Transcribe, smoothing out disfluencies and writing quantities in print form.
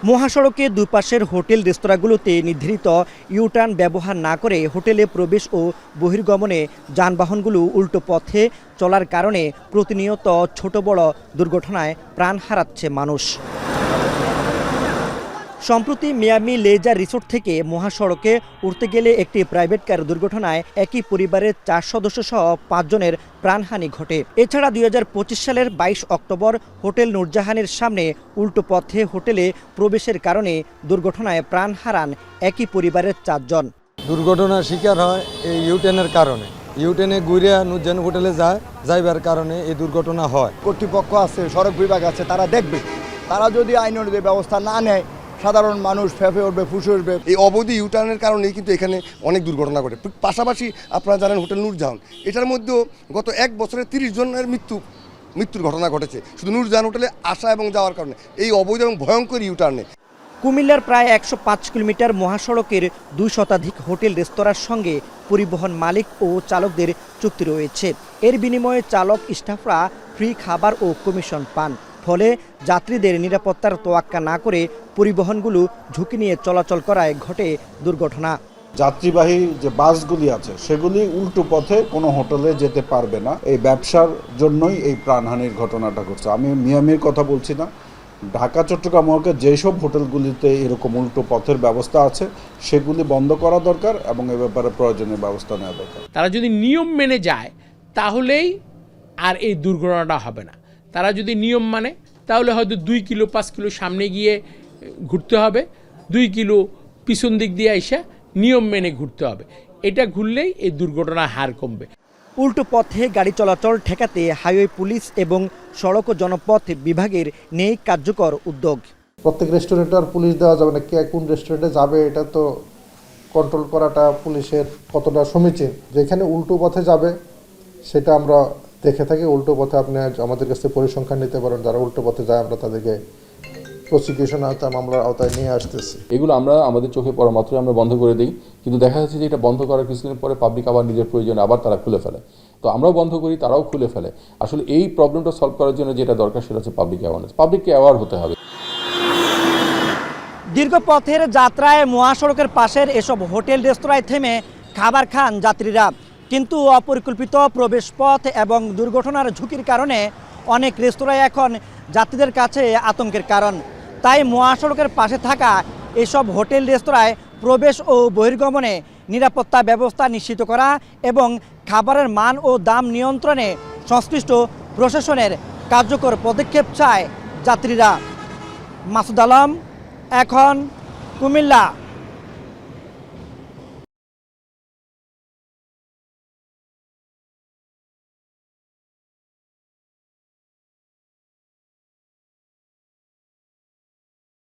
মহাসড়কে দুপাশের হোটেল রেস্তোরাঁগুলোতে নির্ধারিত ইউটার্ন ব্যবহার না করে হোটেলে প্রবেশ ও বহির্গমনে যানবাহনগুলো উল্টো পথে চলার কারণে প্রতিনিয়ত ছোট বড় দুর্ঘটনায় প্রাণ হারাচ্ছে মানুষ। সম্প্রতি মিয়ামি লেজার রিসোর্ট থেকে মহাসড়কে উঠতে গেলে একটি প্রাইভেট কার দুর্ঘটনায় একই পরিবারের 4 সদস্য সহ 5 জনের প্রাণহানি ঘটে। এছাড়া 2025 সালের 22 অক্টোবর হোটেল নূরজাহানের সামনে উল্টো পথে হোটেলে প্রবেশের কারণে দুর্ঘটনায় প্রাণ হারান একই পরিবারের 4 জন। দুর্ঘটনার শিকার হয় এই ইউটেনের কারণে। ইউটেনে ঘুরে নূরজাহান হোটেলে যাইবার কারণে এই দুর্ঘটনা হয়। কর্তৃপক্ষ আছে, সড়ক বিভাগ আছে, তারা দেখবে। তারা যদি আইন অনুযায়ী ব্যবস্থা না নেয়, সাধারণ মানুষ ফেঁপে উঠবে, ফুসে উঠবে। এই অবৈধ ইউটার্নের কারণেই কিন্তু এখানে অনেক দুর্ঘটনা ঘটে। পাশাপাশি আপনারা জানেন হোটেল নূরজাহান, এটার মধ্যেও গত 1 বছরে 30 জনের মৃত্যুর ঘটনা ঘটেছে শুধু নূরজাহান হোটেলে আসা এবং যাওয়ার কারণে, এই অবৈধ এবং ভয়ঙ্কর ইউটার্নে। কুমিল্লার প্রায় 105 কিলোমিটার মহাসড়কের 2 শতাধিক হোটেল রেস্তোরাঁর সঙ্গে পরিবহন মালিক ও চালকদের চুক্তি রয়েছে। এর বিনিময়ে চালক স্টাফরা ফ্রি খাবার ও কমিশন পান। ফলে যাত্রীদের নিরাপত্তার তোয়াক্কা না করে পরিবহনগুলো ঝুঁকি নিয়ে চলাচল করায় ঘটে দুর্ঘটনা। যাত্রীবাহী যে বাসগুলি আছে সেগুলি উল্টো পথে কোনো হোটেলে যেতে পারবে না। এই ব্যবসার জন্যই এই প্রাণহানির ঘটনাটা ঘটছে। আমি মিয়ামির কথা বলছি না, ঢাকা চট্টগ্রাম মহানগরে যেসব হোটেলগুলিতে এরকম উল্টো পথের ব্যবস্থা আছে সেগুলি বন্ধ করা দরকার এবং এ ব্যাপারে প্রয়োজনীয় ব্যবস্থা নেওয়া দরকার। তারা যদি নিয়ম মেনে যায় তাহলেই আর এই দুর্ঘটনাটা হবে না। তারা যদি নিয়ম মানে তাহলে হয়তো 2 কিলো 5 কিলো সামনে গিয়ে ঘুরতে হবে, 2 কিলো পিছন দিক দিয়ে এসে নিয়ম মেনে ঘুরতে হবে। এটা ঘুরলেই এই দুর্ঘটনার হার কমবে। উল্টো পথে গাড়ি চলাচল ঠেকাতে হাইওয়ে পুলিশ এবং সড়ক ও জনপথ বিভাগের নেই কার্যকর উদ্যোগ। প্রত্যেক রেস্টুরেন্টে আর পুলিশ দেওয়া যাবে না, কে কোন রেস্টুরেন্টে যাবে এটা তো কন্ট্রোল করাটা পুলিশের কতটা সমীচীন। যেখানে উল্টো পথে যাবে সেটা আমরা দেখে থাকি। উল্টো পথে আপনি আমাদের কাছে পরিসংখ্যান নিতে পারেন, যারা উল্টো পথে যায় আমরা তাদেরকে প্রসিকিউশন মামলার আওতায় নিয়ে আসতেছি। এগুলো আমরা আমাদের চোখে পড়া মাত্রই আমরা বন্ধ করে দিই, কিন্তু দেখা যাচ্ছে যে এটা বন্ধ করার কিছুদিন পরে পাবলিক আবার নিজের প্রয়োজনে আবার তারা খুলে ফেলে। তো আমরাও বন্ধ করি, তারাও খুলে ফেলে। আসলে এই প্রবলেমটা সলভ করার জন্য যেটা দরকার সেটা হচ্ছে পাবলিক অ্যাওয়ারনেস। পাবলিককে অ্যাওয়ার হতে হবে। দীর্ঘ পথের যাত্রায় মহাসড়কের পাশের এসব হোটেল রেস্তোরাঁয় থেমে খাবার খান যাত্রীরা, কিন্তু অপরিকল্পিত প্রবেশ পথ এবং দুর্ঘটনার ঝুঁকির কারণে অনেক রেস্তোরাঁ এখন যাত্রীদের কাছে আতঙ্কের কারণ। তাই মহাসড়কের পাশে থাকা এসব হোটেল রেস্তোরাঁয় প্রবেশ ও বহির্গমনে নিরাপত্তা ব্যবস্থা নিশ্চিত করা এবং খাবারের মান ও দাম নিয়ন্ত্রণে সংশ্লিষ্ট প্রশাসনের কার্যকর পদক্ষেপ চায় যাত্রীরা। মাসুদ আলম, এখন, কুমিল্লা।